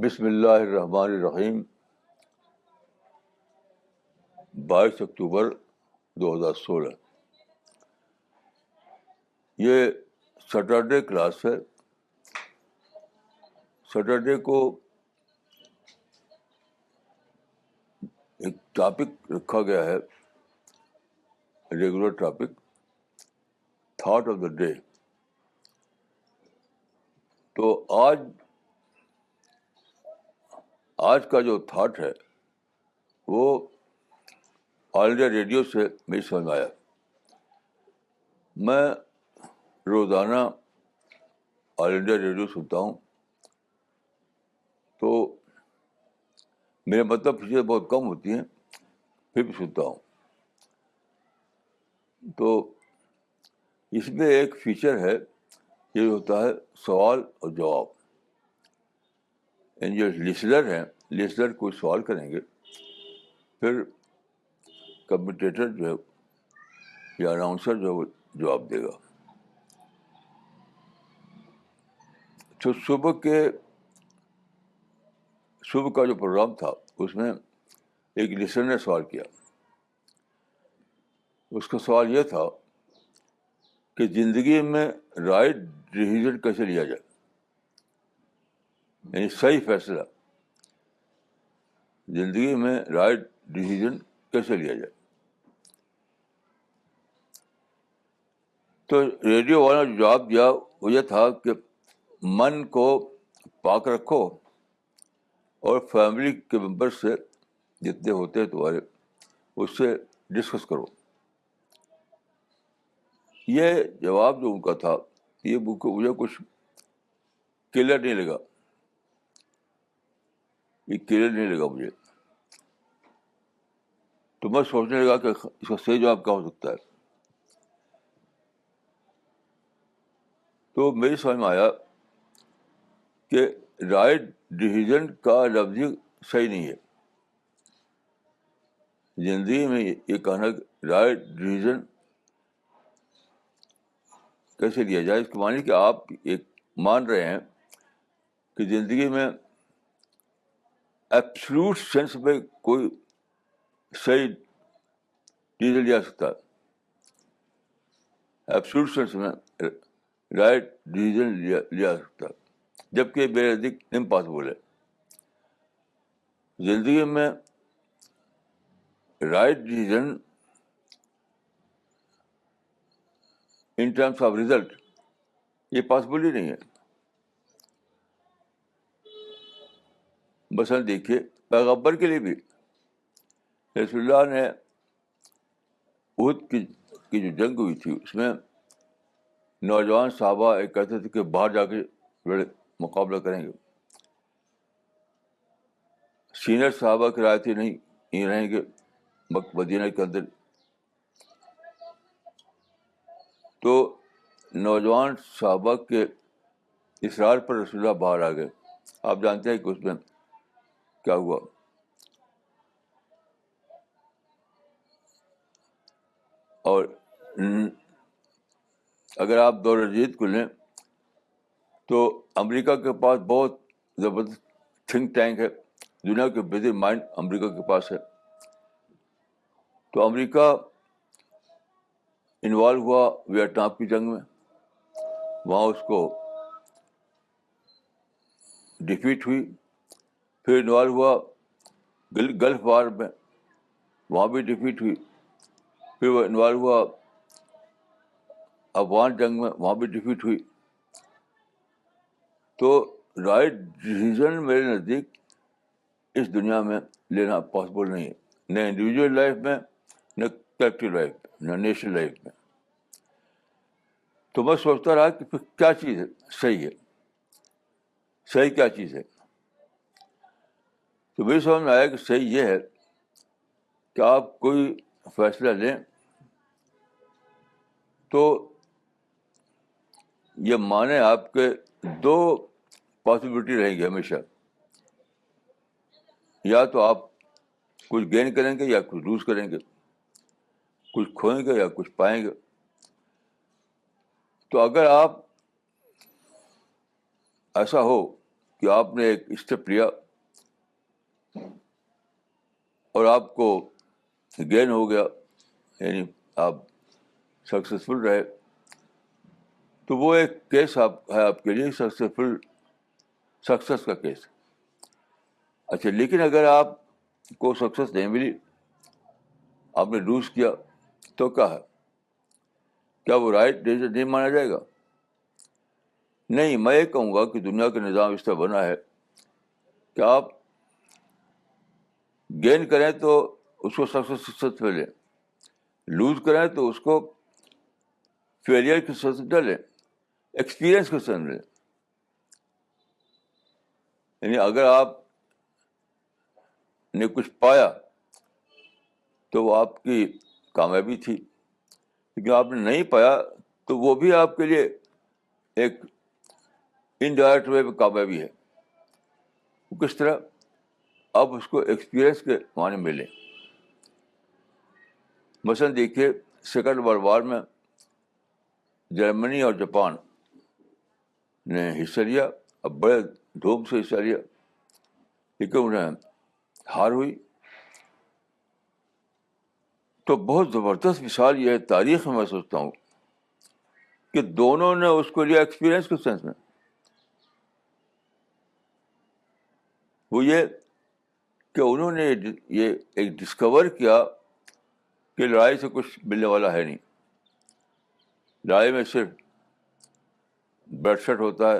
بسم اللہ الرحمن الرحیم. 22 اکتوبر 2016. یہ سیٹرڈے کلاس ہے. سیٹرڈے کو ایک ٹاپک رکھا گیا ہے, regular topic, thought of the day. تو آج کا جو تھاٹ ہے وہ آل انڈیا ریڈیو سے مجھے سمجھ میں آیا. میں روزانہ آل انڈیا ریڈیو سنتا ہوں, تو میرے مطلب چیزیں بہت کم ہوتی ہیں, پھر بھی سنتا ہوں. تو اس میں ایک فیچر ہے, یہ ہوتا ہے سوال اور جواب. یعنی جو لسنر کوئی سوال کریں گے, پھر کمنٹیٹر جو ہے یا اناؤنسر جو ہے وہ جواب دے گا. تو صبح کا جو پروگرام تھا اس میں ایک لسنر نے سوال کیا. اس کا سوال یہ تھا کہ زندگی میں رائٹ ڈیسیژن کیسے لیا جائے, یعنی صحیح فیصلہ زندگی میں رائٹ ڈیسیژن کیسے لیا جائے. تو ریڈیو والا جو جواب دیا وہ یہ تھا کہ من کو پاک رکھو اور فیملی کے ممبر سے جتنے ہوتے ہیں تمہارے اس سے ڈسکس کرو. یہ جواب جو ان کا تھا یہ مجھے کچھ کلیئر نہیں لگا. مجھے. تو میں سوچنے لگا کہ اس کا صحیح جواب کیا ہو سکتا ہے. تو میری سمجھ میں آیا کہ رائٹ ڈیسیژن کا لفظ صحیح نہیں ہے. زندگی میں یہ کہنا کہ رائٹ ڈیسیژن کیسے لیا جائے, اس کو مانی کہ آپ ایک مان رہے ہیں کہ زندگی میں ایبسلیوٹ سینس میں کوئی صحیح ڈیسیژن لیا سکتا ہے. ایبسلیوٹ سینس میں رائٹ ڈیسیژن لیا سکتا ہے, جبکہ میرے نزدیک امپاسبل ہے. زندگی میں right decision in terms of result یہ پاسبل ہی نہیں ہے. مثلاً دیکھیے, پیغمبر کے لیے بھی رسول اللہ نے احد کی جو جنگ ہوئی تھی اس میں نوجوان صحابہ ایک کہتے تھے کہ باہر جا کے مقابلہ کریں گے. سینئر صحابہ کی رائے تھی نہیں, یہ رہیں گے مدینہ کے اندر. تو نوجوان صحابہ کے اصرار پر رسول اللہ باہر آ گئے. آپ جانتے ہیں کہ اس میں کیا ہوا. اور اگر آپ دور جدید کو لیں تو امریکہ کے پاس بہت زبردست تھنک ٹینک ہے, دنیا کے بہترین مائنڈ امریکہ کے پاس ہے. تو امریکہ انوالو ہوا ویتنام کی جنگ میں, وہاں اس کو ڈیفیٹ ہوئی. پھر انوالو ہوا گلف وار میں, وہاں بھی ڈیفیٹ ہوئی. پھر وہ انوالو ہوا افغان جنگ میں, وہاں بھی ڈیفیٹ ہوئی. تو رائٹ ڈیسیژن میرے نزدیک اس دنیا میں لینا پاسبل نہیں ہے, نہ انڈیویجول لائف میں, نہ کلیکٹیو لائف میں, نہ نیشنل لائف میں. تو میں سوچتا رہا کہ پھر کیا چیز ہے صحیح ہے, صحیح کیا چیز ہے. تو میری سمجھ میں آیا کہ صحیح یہ ہے کہ آپ کوئی فیصلہ لیں تو یہ مانے آپ کے دو پاسبلٹی رہیں گی ہمیشہ, یا تو آپ کچھ گین کریں گے یا کچھ لوز کریں گے, کچھ کھوئیں گے یا کچھ پائیں گے. تو اگر آپ ایسا ہو کہ آپ نے ایک اسٹیپ لیا اور آپ کو گین ہو گیا, یعنی آپ سکسیزفل رہے, تو وہ ایک کیس ہے آپ کے لیے سکسیس کا کیس. اچھا, لیکن اگر آپ کو سکسیس نہیں ملی, آپ نے لوز کیا, تو کیا ہے؟ کیا وہ رائٹ ڈیسیژن نہیں مانا جائے گا؟ نہیں, میں یہ کہوں گا کہ دنیا کا نظام اس طرح بنا ہے کہ آپ گین کریں تو اس کو سکسیس پہ لیں, لوز کریں تو اس کو فیلئر کے ساتھ ڈالیں, ایکسپیرئنس کے ساتھ لیں. یعنی اگر آپ نے کچھ پایا تو وہ آپ کی کامیابی تھی, لیکن آپ نے نہیں پایا تو وہ بھی آپ کے لیے ایک انڈائریکٹ وے میں کامیابی ہے. وہ کس طرح؟ آپ اس کو ایکسپیرئنس کے معنی میں لیں. مثلاً دیکھیے, سیکنڈ ورلڈ وار میں جرمنی اور جاپان نے حصہ لیا, اب بڑے دھوم سے حصہ لیا, لیکن انہیں ہار ہوئی. تو بہت زبردست مثال یہ ہے تاریخ میں, میں سوچتا ہوں کہ دونوں نے اس کو لیا ایکسپیرئنس کے سینس میں. وہ یہ کہ انہوں نے یہ ایک ڈسکور کیا کہ لڑائی سے کچھ ملنے والا ہے نہیں, لڑائی میں صرف بلڈ شٹ ہوتا ہے,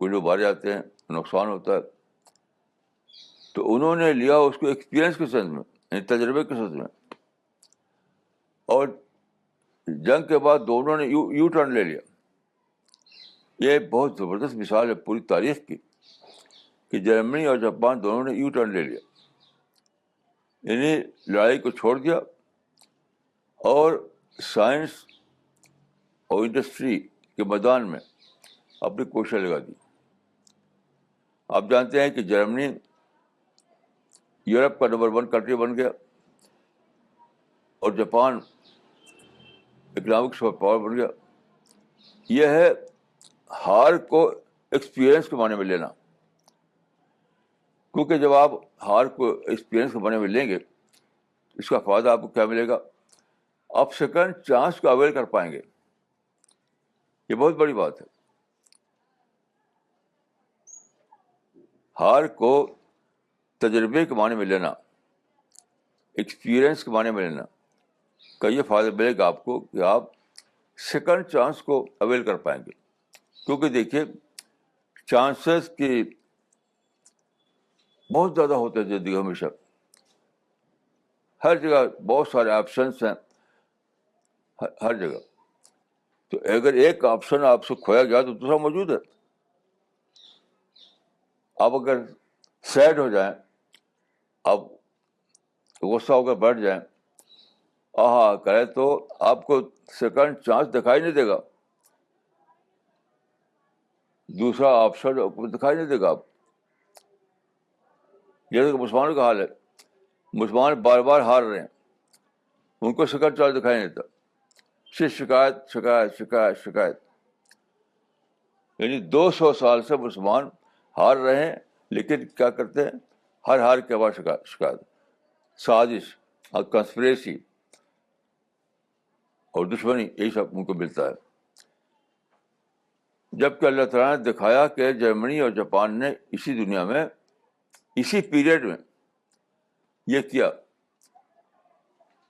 کچھ لوگ مارے جاتے ہیں, نقصان ہوتا ہے. تو انہوں نے لیا اس کو ایکسپیرئنس کے سینس میں, یعنی تجربے کے سینس میں. اور جنگ کے بعد دونوں نے یو ٹرن لے لیا. یہ بہت زبردست مثال ہے پوری تاریخ کی کہ جرمنی اور جاپان دونوں نے یو ٹرن لے لیا, یعنی لڑائی کو چھوڑ دیا اور سائنس اور انڈسٹری کے میدان میں اپنی کوششیں لگا دی. آپ جانتے ہیں کہ جرمنی یورپ کا نمبر 1 کنٹری بن گیا اور جاپان اکنامک سپر پاور بن گیا. یہ ہے ہار کو ایکسپیرئنس کے معنی میں لینا, کیونکہ جب آپ ہار کو ایکسپیرئنس کے معنی میں لیں گے, اس کا فائدہ آپ کو کیا ملے گا؟ آپ سیکنڈ چانس کو اویل کر پائیں گے. یہ بہت بڑی بات ہے. ہار کو تجربے کے معنی میں لینا, ایکسپیرئنس کے معنی میں لینا کا یہ فائدہ ملے گا آپ کو کہ آپ سیکنڈ چانس کو اویل کر پائیں گے. کیونکہ دیکھیے, چانسز کی بہت زیادہ ہوتے ہیں زندگی, ہمیشہ ہر جگہ بہت سارے آپشنس ہیں, ہر جگہ. تو اگر ایک آپشن آپ سے کھویا گیا تو دوسرا موجود ہے. آپ اگر سیڈ ہو جائیں, آپ غصہ ہو کر بیٹھ جائیں, کریں, تو آپ کو سیکنڈ چانس دکھائی نہیں دے گا, دوسرا آپشن دکھائی نہیں دے گا. آپ جیسے کہ مسلمانوں کا حال ہے, مسلمان بار بار ہار رہے ہیں, ان کو سیکنڈ چانس دکھائی نہیں دیتا, صرف شکایت شکایت شکایت شکایت. یعنی 200 سال سے مسلمان ہار رہے ہیں, لیکن کیا کرتے ہیں؟ ہر ہار کے بعد شکایت, سازش اور کنسپریسی اور دشمنی, یہی سب ان کو ملتا ہے. جبکہ اللہ تعالیٰ نے دکھایا کہ جرمنی اور جاپان نے اسی دنیا میں, اسی پیریڈ میں یہ کیا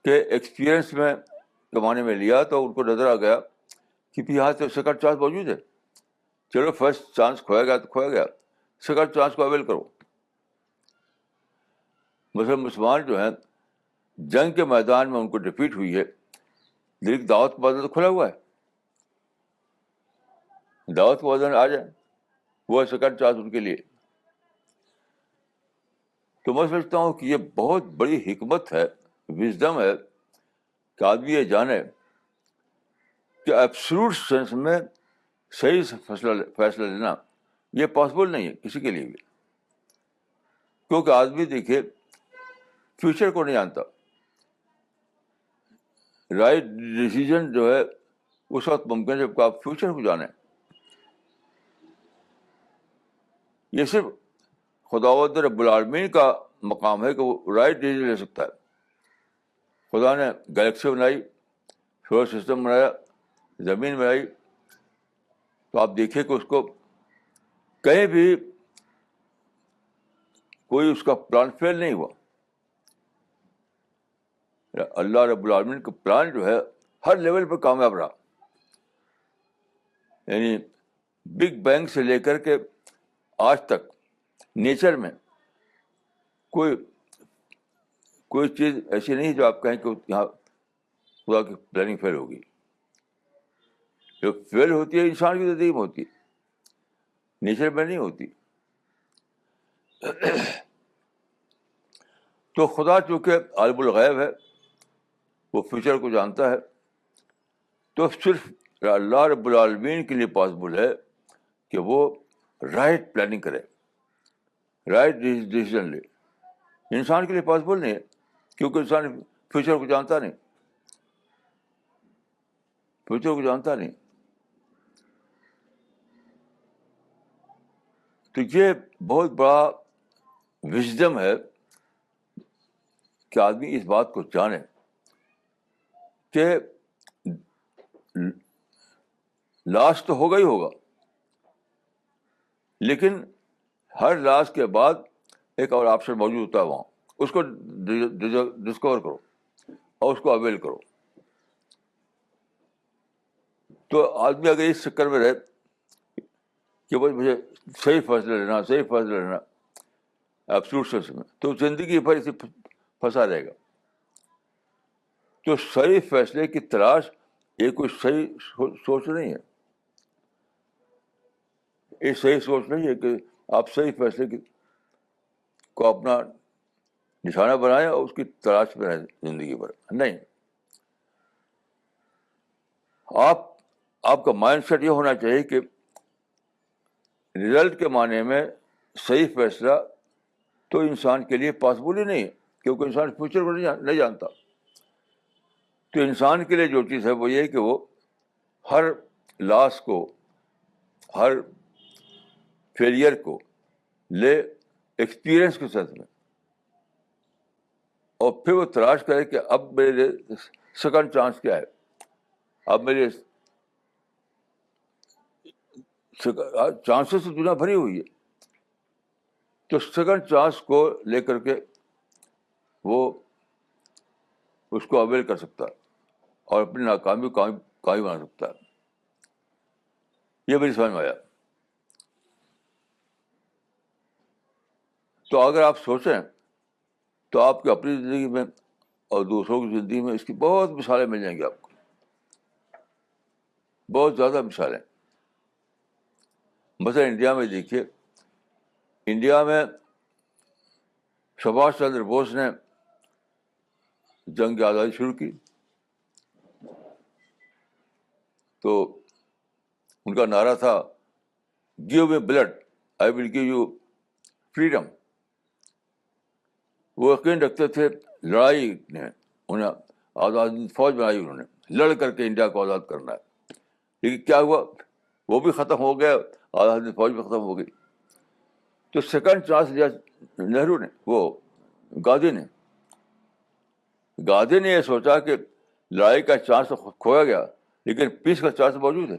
کہ ایکسپیرئنس میں کمانے میں لیا, تو ان کو نظر آ گیا کہ یہاں تو سیکنڈ چانس موجود ہے. چلو فرسٹ چانس کھویا گیا تو کھویا گیا, سیکنڈ چانس کو اویل کرو. مثلا مسلمان جو ہیں, جنگ کے میدان میں ان کو ڈیفیٹ ہوئی ہے, لیکن دعوت کا میدان تو کھلا ہوا ہے, دعوت کا میدان آ جائیں, وہ سیکنڈ چانس ان کے لیے. تو میں سمجھتا ہوں کہ یہ بہت بڑی حکمت ہے, وزڈم ہے, کہ آدمی یہ جانے کہ ایبسولوٹ سینس میں صحیح سے فیصلہ لینا یہ پاسبل نہیں ہے کسی کے لیے بھی. کیونکہ آدمی دیکھیے فیوچر کو نہیں جانتا. رائٹ ڈیسیژن جو ہے اس وقت ممکن ہے جب آپ فیوچر کو جانیں. یہ صرف خداوند رب العالمین کا مقام ہے کہ وہ رائٹ ڈیسیژن لے سکتا ہے. خدا نے گلیکسی بنائی, سولر سسٹم بنایا, زمین بنائی, تو آپ دیکھیے کہ اس کو کہیں بھی کوئی اس کا پلان فیل نہیں ہوا. اللہ رب العالمین کا پلان جو ہے ہر لیول پہ کامیاب رہا. یعنی بگ بینگ سے لے کر کے آج تک نیچر میں کوئی چیز ایسی نہیں جو آپ کہیں کہ یہاں خدا کی پلاننگ فیل ہوگی. جو فیل ہوتی ہے انسان کی زندگی میں ہوتی ہے, نیچر میں نہیں ہوتی. تو خدا چونکہ عالم الغیب ہے, وہ فیوچر کو جانتا ہے, تو صرف اللہ رب العالمین کے لیے پاسبل ہے کہ وہ رائٹ پلاننگ کرے, رائٹ ڈیسیژن لے. انسان کے لیے پاسبل نہیں ہے, کیونکہ انسان فیوچر کو جانتا نہیں, فیوچر کو جانتا نہیں. تو یہ بہت بڑا وژڈم ہے کہ آدمی اس بات کو جانے کہ لاس تو ہوگا ہی ہوگا, لیکن ہر لاس کے بعد ایک اور آپشن موجود ہوتا ہے وہاں. اس کو ڈسکور کرو اور اس کو اویل کرو. تو آدمی اگر اس چکر میں رہے کہ بھائی مجھے صحیح فیصلہ لینا ایبسولوٹ سینس میں, تو زندگی بھر اسے پھنسا رہے گا. تو صحیح فیصلے کی تلاش یہ کوئی صحیح سوچ نہیں ہے. یہ صحیح سوچ نہیں ہے کہ آپ صحیح فیصلے کو اپنا نشانہ بنائیں اور اس کی تلاش میں رہیں زندگی بھر. نہیں, آپ کا مائنڈ سیٹ یہ ہونا چاہیے کہ رزلٹ کے معنی میں صحیح فیصلہ تو انسان کے لیے پاسبل ہی نہیں ہے, کیونکہ انسان فیوچر کو نہیں جانتا. تو انسان کے لیے جو چیز ہے وہ یہ ہے کہ وہ ہر لاس کو, ہر فیلئر کو لے ایکسپیرئنس کے ساتھ میں, اور پھر وہ تلاش کرے کہ اب میرے سیکنڈ چانس کیا ہے, اب میرے چانسز سے دنیا بھری ہوئی ہے. تو سیکنڈ چانس کو لے کر کے وہ اس کو اویل کر سکتا ہے اور اپنی ناکامی کو کامیابی بنا سکتا ہے. یہ میری سمجھ میں آیا. تو اگر آپ سوچیں تو آپ کی اپنی زندگی میں اور دوسروں کی زندگی میں اس کی بہت مثالیں مل جائیں گی آپ کو, بہت زیادہ مثالیں. مثلا انڈیا میں دیکھیے, انڈیا میں سبھاش چندر بوس نے جنگ آزادی شروع کی, تو ان کا نعرہ تھا give me blood I will give you freedom. وہ یقین رکھتے تھے لڑائی نے, انہیں آزادی فوج بنائی, انہوں نے لڑ کر کے انڈیا کو آزاد کرنا ہے. لیکن کیا ہوا, وہ بھی ختم ہو گیا, آزادی فوج بھی ختم ہو گئی. تو سیکنڈ چانس لیا نہرو نے, وہ گاندھی نے یہ سوچا کہ لڑائی کا چانس تو کھویا گیا, لیکن پیس کا چانس موجود ہے.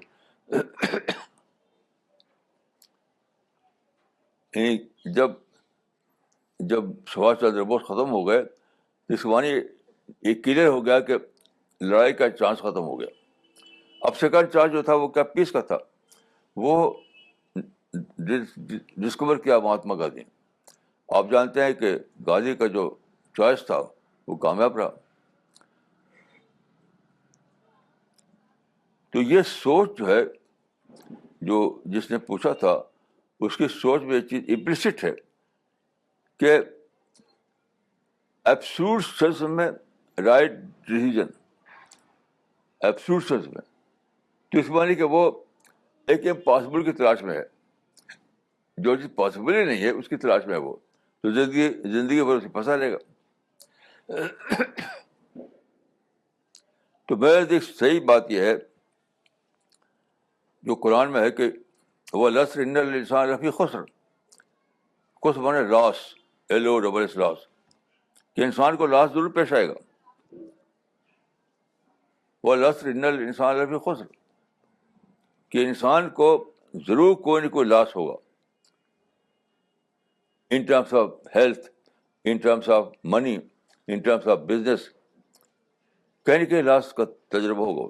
جب سبھاش چندر بوس ختم ہو گئے تو اس معنی یہ کلیئر ہو گیا کہ لڑائی کا چانس ختم ہو گیا. اب سیکنڈ چانس جو تھا وہ کیا, پیس کا تھا. وہ ڈسکور کیا مہاتما گاندھی نے. آپ جانتے ہیں کہ گاندھی کا جو چوائس تھا وہ کامیاب رہا. تو یہ سوچ جو ہے, جو جس نے پوچھا تھا اس کی سوچ میں یہ چیز امپلیسٹ ہے کہ ایبسولوٹ سینس میں رائٹ ڈیسیژن, ایبسولوٹ سینس میں. تو اس معنی کہ وہ ایک امپاسبل کی تلاش میں ہے, جو چیز پاسبل ہی نہیں ہے اس کی تلاش میں ہے وہ, تو زندگی بھر اسے پھنسا رہے گا. تو میرے ایک صحیح بات یہ ہے جو قرآن میں ہے کہ وہ لسر ان الانسان لفی خسر, کچھ بنے لاس, LOSS لاس, کہ انسان کو لاس ضرور پیش آئے گا. وہ لسر ان الانسان لفی خسر, کہ انسان کو ضرور کوئی نہ کوئی لاس ہوگا, in terms of health, in terms of money, in terms of business, کہیں نہ کہیں لاس کا تجربہ ہوگا.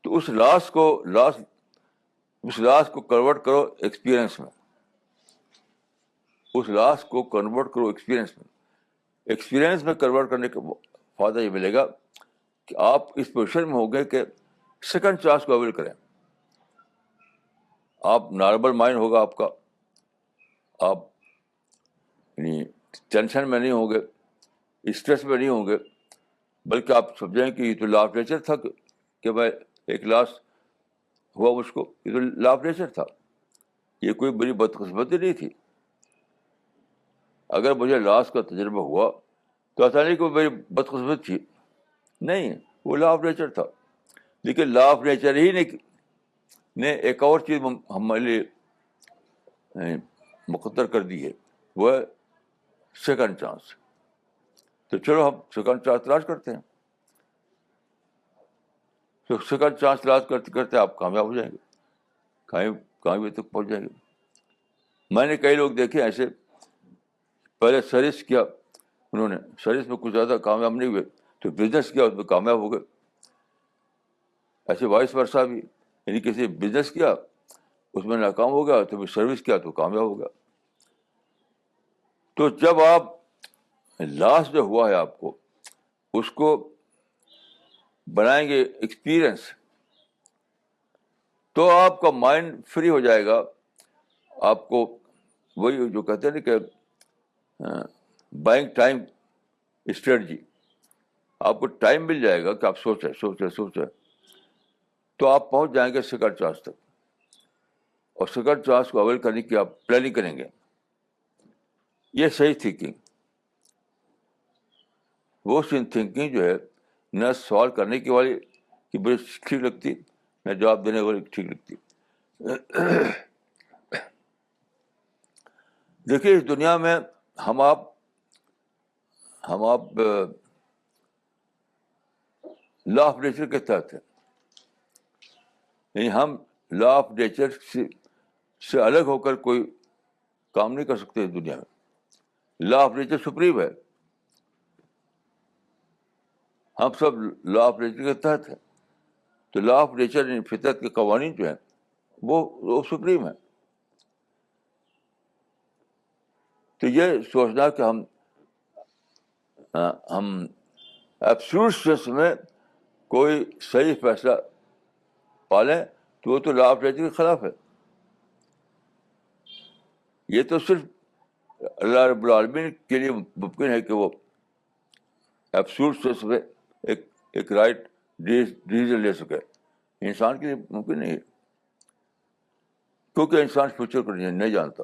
تو اس لاس کو کنورٹ کرو ایکسپیرئنس میں, اس لاس کو کنورٹ کرو ایکسپیرئنس میں. ایکسپیرئنس میں کنورٹ کرنے کا فائدہ یہ ملے گا کہ آپ اس پوزیشن میں ہوں گے کہ سیکنڈ چانس کو اویل کریں. آپ نارمل مائنڈ ہوگا آپ کا, آپ یعنی ٹینشن میں نہیں ہوں گے, اسٹریس میں نہیں ہوں گے, بلکہ آپ سمجھیں کہ یہ تو لا آف نیچر تھا کہ میں ایک لاس ہوا مجھ کو, یہ تو لا آف نیچر تھا, یہ کوئی بڑی بدقسمتی نہیں تھی. اگر مجھے لاس کا تجربہ ہوا تو ایسا نہیں کہ وہ میری بدقسمت تھی, نہیں, وہ لا آف نیچر تھا. لیکن لا آف نیچر ہی نے ایک اور چیز ہمارے لیے مقدر کر دی ہے, وہ ہے سیکنڈ چانس. تو چلو ہم سیکنڈ چانس تلاش کرتے ہیں. تو سیکنڈ چانس تلاش کرتے کرتے آپ کامیاب ہو جائیں گے, کامیابی تک پہنچ جائیں گے. میں نے کئی لوگ دیکھے ایسے, پہلے سروس کیا انہوں نے, سروس میں کچھ زیادہ کامیاب نہیں ہوئے تو بزنس کیا, اس میں کامیاب ہو گئے. ایسے وائس ورثہ بھی, یعنی کسی بزنس کیا اس میں ناکام ہو گیا, تو سروس کیا تو کامیاب ہو گیا. تو جب آپ لاس جو ہوا ہے آپ کو, اس کو بنائیں گے ایکسپیرئنس, تو آپ کا مائنڈ فری ہو جائے گا. آپ کو وہی جو کہتے ہیں نا کہ بائنگ ٹائم اسٹریٹجی, آپ کو ٹائم مل جائے گا کہ آپ سوچیں, تو آپ پہنچ جائیں گے سیکنڈ چانس تک. اور سیکنڈ چانس کو اویل کرنے کی آپ پلاننگ کریں گے. یہ صحیح تھنکنگ, وہ تھنکنگ جو ہے نہ سوال کرنے کی والی کہ بڑی ٹھیک لگتی, نہ جواب دینے والی ٹھیک لگتی. دیکھیے اس دنیا میں ہم آپ لا آف نیچر کے تحت ہیں, یعنی ہم لا آف نیچر سے الگ ہو کر کوئی کام نہیں کر سکتے اس دنیا میں. لا آف نیچر سپریم ہے, ہم سب لا آف نیچر کے تحت ہیں. تو لا آف نیچر یعنی فطرت کے قوانین جو ہیں وہ سپریم ہے. تو یہ سوچنا کہ ہم ایبسولوٹ سینس میں کوئی صحیح فیصلہ پالیں, تو وہ تو لا آف نیچر کے خلاف ہے. یہ تو صرف اللہ رب العالمین کے لیے ممکن ہے کہ وہ ایبسولوٹ سینس میں ایک رائٹ ڈیسیژن لے سکے. انسان کے لیے ممکن نہیں ہے, کیونکہ انسان فیوچر کو نہیں جانتا.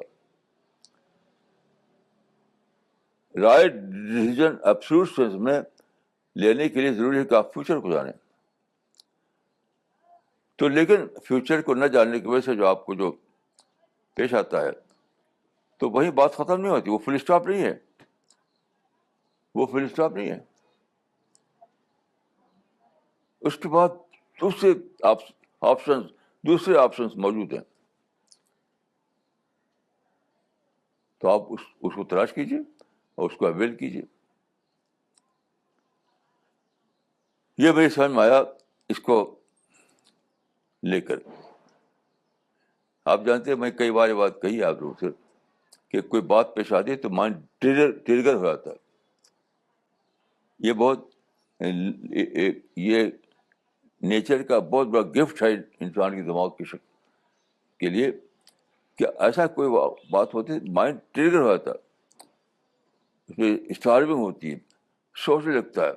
رائٹ ڈیسیژن ایبسولوٹ سینس میں لینے کے لیے ضروری ہے کہ آپ فیوچر کو جانیں. تو لیکن فیوچر کو نہ جاننے کی وجہ سے جو آپ کو جو پیش آتا ہے, تو وہی بات ختم نہیں ہوتی. وہ فل اسٹاپ نہیں ہے, وہ فل اسٹاپ نہیں ہے. اس کے بعد دوسرے آپشنز موجود ہیں. تو آپ اس کو تلاش کیجیے اور اس کو اویل کیجیے. یہ میری سمجھ میں آیا اس کو لے کر. آپ جانتے ہیں میں کئی بار یہ بات کہی ہے آپ لوگوں سے کہ کوئی بات پیش آتی ہے تو مائنڈ ٹریگر ہو جاتا ہے. یہ بہت یہ نیچر کا بہت بڑا گفٹ ہے انسان کے دماغ کی شکل کے لیے, کہ ایسا کوئی بات ہوتی ہے مائنڈ ٹریگر ہو جاتا ہے, اس میں اسٹارمنگ ہوتی ہے, سوچنے لگتا ہے,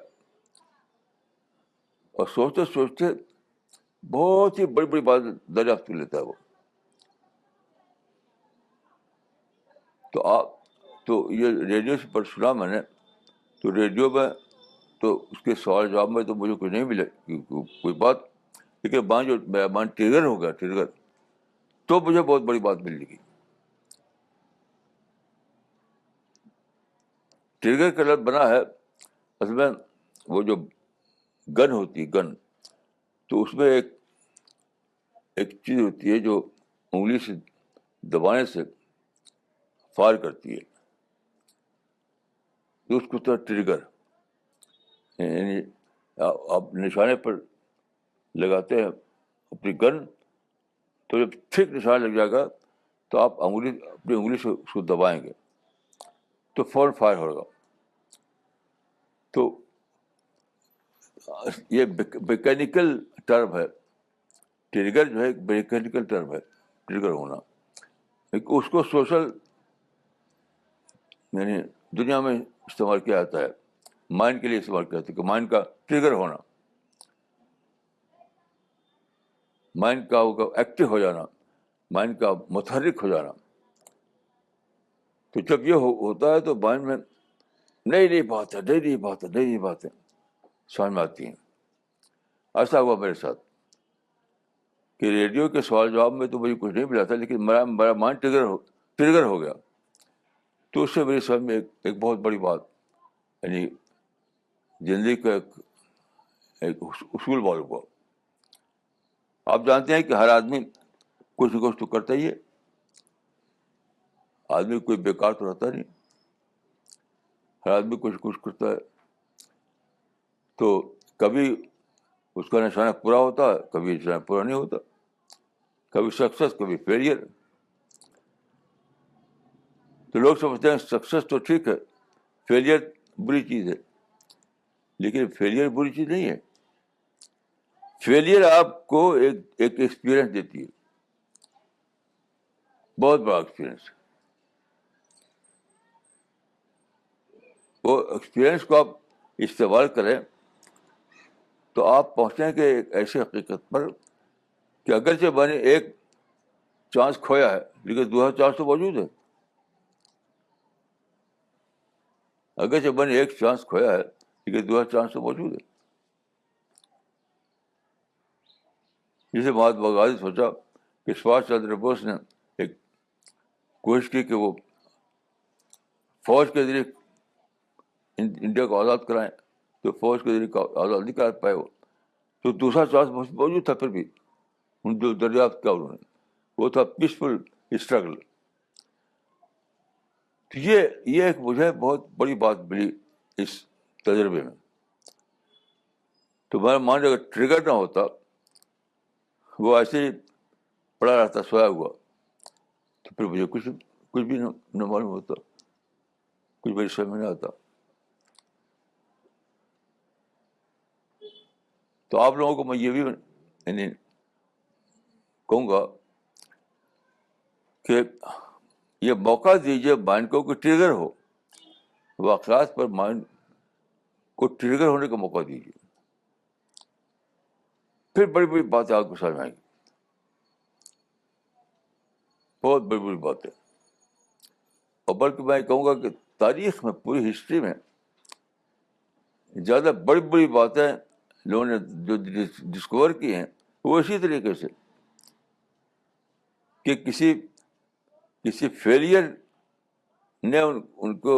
اور سوچتے سوچتے بہت ہی بڑی بڑی بات دریافت کر لیتا ہے وہ. تو یہ ریڈیو پر سنا میں نے, تو ریڈیو میں تو اس کے سوال جواب میں تو مجھے کچھ نہیں ملے کوئی بات, لیکن مائنڈ ٹریگر ہو گیا, تو مجھے بہت بڑی بات مل گئی. ٹریگر کا لفظ بنا ہے اصل میں وہ جو گن ہوتی ہے گن، تو اس میں ایک چیز ہوتی ہے جو انگلی سے دبانے سے فائر کرتی ہے، تو اس کو تو ٹریگر، یعنی آپ نشانے پر لگاتے ہیں اپنی گن، تو جب ٹھیک نشانہ لگ جائے گا تو آپ اپنی انگلی سے اس کو دبائیں گے تو فوراً فائر ہوگا. تو یہ میکینیکل ٹرم ہے، ٹریگر جو ہے ایک میکینیکل ٹرم ہے، ٹریگر ہونا. اس کو سوشل یعنی دنیا میں استعمال کیا جاتا ہے، مائنڈ کے لیے استعمال کیا جاتا ہے کہ مائنڈ کا ٹریگر ہونا، مائنڈ کا ایکٹیو ہو جانا، مائنڈ کا متحرک ہو جانا. تو جب یہ ہوتا ہے تو مائنڈ میں نئی باتیں سمجھ میں آتی ہیں. ایسا ہوا میرے ساتھ کہ ریڈیو کے سوال جواب میں تو مجھے کچھ نہیں ملا تھا، لیکن میرا مائنڈ ٹریگر ہو گیا. تو اس سے میری سمجھ میں ایک بہت بڑی بات، یعنی زندگی کا ایک اصول معلوم ہوا. آپ جانتے ہیں کہ ہر آدمی کچھ نہ کچھ تو کرتا ہی ہے، آدمی کوئی بیکار تو رہتا نہیں، ہر آدمی کچھ کچھ کرتا ہے. تو کبھی اس کا نشانہ پورا ہوتا ہے، کبھی نشانہ پورا نہیں ہوتا، کبھی سکسیس کبھی فیلئر. تو لوگ سمجھتے ہیں سکسیس تو ٹھیک ہے، فیلئر بری چیز ہے. لیکن فیلئر بری چیز نہیں ہے. فیلئر آپ کو ایک ایکسپیرئنس دیتی ہے، بہت بڑا ایکسپیرئنس. وہ ایکسپیرئنس کو آپ استعمال کریں تو آپ پہنچیں گے ایک ایسی حقیقت پر کہ اگرچہ میں نے ایک چانس کھویا ہے لیکن دوسرا چانس تو موجود ہے. اگرچہ میں نے ایک چانس کھویا ہے لیکن دوسرا چانس تو موجود ہے. جسے مہاتما گاندھی سوچا کہ سبھاش چندر بوس نے ایک کوشش کی کہ وہ فوج کے ذریعے انڈیا کو آزاد کرائیں، تو فوج کے ذریعے آزاد نہیں کرا پائے وہ، تو دوسرا چانس موجود تھا. پھر بھی ان جو دریافت کیا انہوں نے، وہ تھا پیسفل اسٹرگل. تو یہ ایک مجھے بہت بڑی بات ملی اس تجربے میں. تو میرا مائنڈ اگر ٹریگر نہ ہوتا، وہ ایسے ہی پڑا رہتا سویا ہوا، تو پھر مجھے کچھ بھی نہ معلوم ہوتا، کچھ میری سمجھ میں نہیں آتا. تو آپ لوگوں کو میں یہ بھی یعنی کہوں گا کہ یہ موقع دیجیے مائنڈ کو کہ ٹریگر ہو، واقعات پر مائنڈ کو ٹریگر ہونے کا موقع دیجیے، پھر بڑی بڑی باتیں آپ کو سمجھ آئیں گی، بہت بڑی بڑی باتیں. اور بلکہ میں کہوں گا کہ تاریخ میں پوری ہسٹری میں زیادہ بڑی بڑی باتیں لوگوں نے جو ڈسکور کی ہیں وہ اسی طریقے سے کہ کسی فیلئر نے ان کو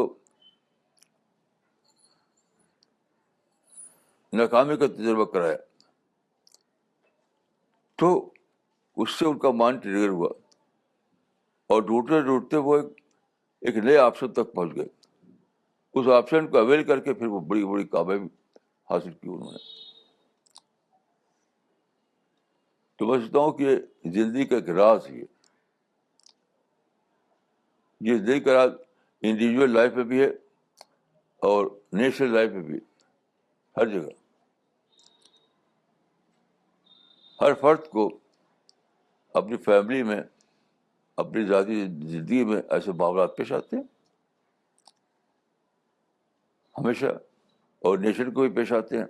ناکامی کا تجربہ کرایا، تو اس سے ان کا مائنڈ ٹریگر ہوا اور ڈھونڈتے ڈھونڈتے وہ ایک نئے آپشن تک پہنچ گئے. اس آپشن کو اویل کر کے پھر وہ بڑی بڑی کامیابی حاصل کی انہوں نے. تو میں سمجھتا ہوں کہ زندگی کا ایک راز ہے، یہ زندگی کا راز انڈیویجول لائف میں بھی ہے اور نیشنل لائف میں بھی، ہر جگہ. ہر فرد کو اپنی فیملی میں، اپنی ذاتی زندگی میں ایسے معاملات پیش آتے ہیں ہمیشہ، اور نیشن کو بھی پیش آتے ہیں.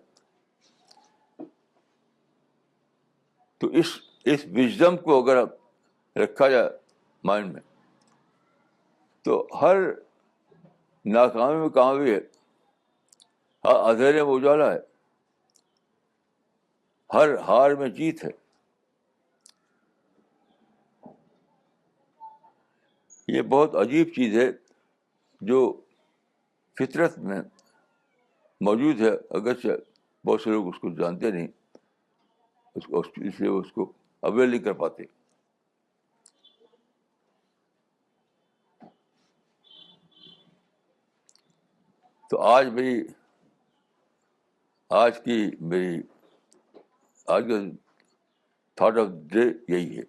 تو اس وژڈم کو اگر رکھا جائے مائنڈ میں تو ہر ناکامی میں کامیابی ہے، ہر اندھیرے میں اجالا ہے، ہر ہار میں جیت ہے. یہ بہت عجیب چیز ہے جو فطرت میں موجود ہے، اگرچہ بہت سے لوگ اس کو جانتے نہیں، اس لیے اس کو اویل نہیں کر پاتے. تو آج میری آج کا تھاٹ آف ڈے یہی ہے.